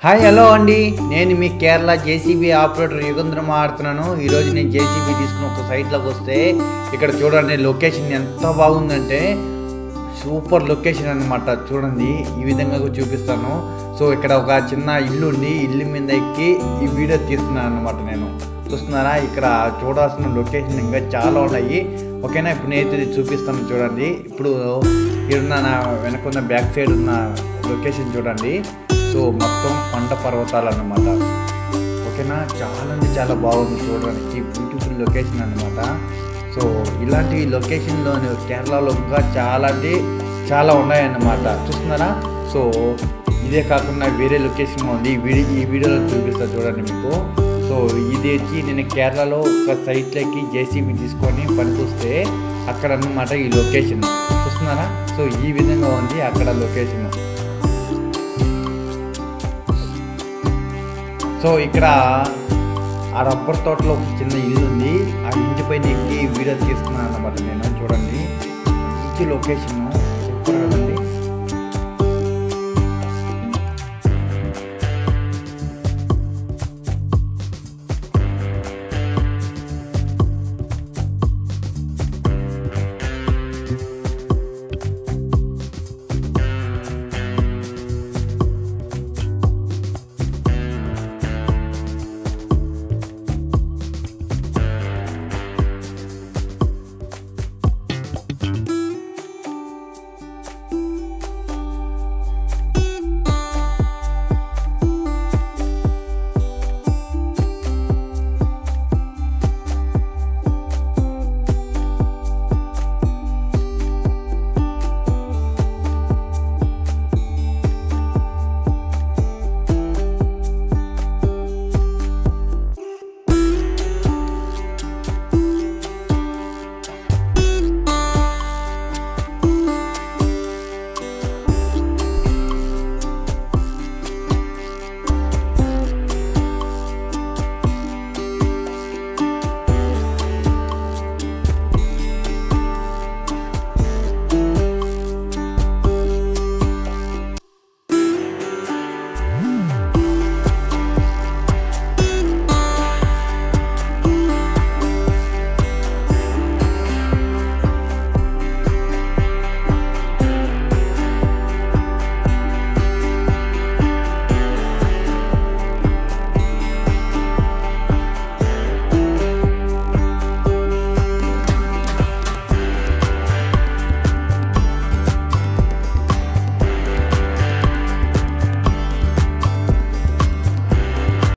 Hi hello అండి, నేను మీ Kerala JCB operator Yugandhra మాట్లాడుతున్నాను. ఈరోజు నేను జేసీబీ తీసుకుని ఒక సైట్లోకి వస్తే ఇక్కడ చూడండి లొకేషన్ ఎంత బాగుందంటే సూపర్ లొకేషన్ అనమాట. చూడండి ఈ విధంగా చూపిస్తాను. సో ఇక్కడ ఒక చిన్న ఇల్లు ఉంది, ఇల్లు మీద ఎక్కి ఈ వీడియో తీస్తున్నాను అనమాట. నేను చూస్తున్నారా, ఇక్కడ చూడాల్సిన లొకేషన్ ఇంకా చాలా ఉన్నాయి. ఓకేనా, ఇప్పుడు నేను చూపిస్తాను చూడండి. ఇప్పుడు ఇరున్న నా వెనకున్న బ్యాక్ సైడ్ ఉన్న లొకేషన్ చూడండి. సో మొత్తం కొండ పర్వతాలు అన్నమాట. ఓకేనా, చాలా బాగుంది చూడడానికి, బ్యూటిఫుల్ లొకేషన్ అన్నమాట. సో ఇలాంటి లొకేషన్లో కేరళలో ఇంకా చాలా ఉన్నాయన్నమాట. చూస్తున్నారా, సో ఇదే కాకుండా వేరే లొకేషన్ ఉంది, ఈ వీడియోలో చూపిస్తా చూడండి మీకు. సో ఇది వచ్చి నేను కేరళలో ఒక సైట్లోకి జేసీబీ తీసుకొని పనికొస్తే అక్కడ అన్నమాట ఈ లొకేషన్. చూస్తున్నారా, సో ఈ విధంగా ఉంది అక్కడ లొకేషన్. సో ఇక్కడ ఆ రబ్బర్ తోటలో ఒక చిన్న ఇల్లు ఉంది, ఆ ఇంటి పైన ఎక్కి వీడియో తీస్తున్నాను అన్నమాట నేను. చూడండి మంచి లొకేషన్,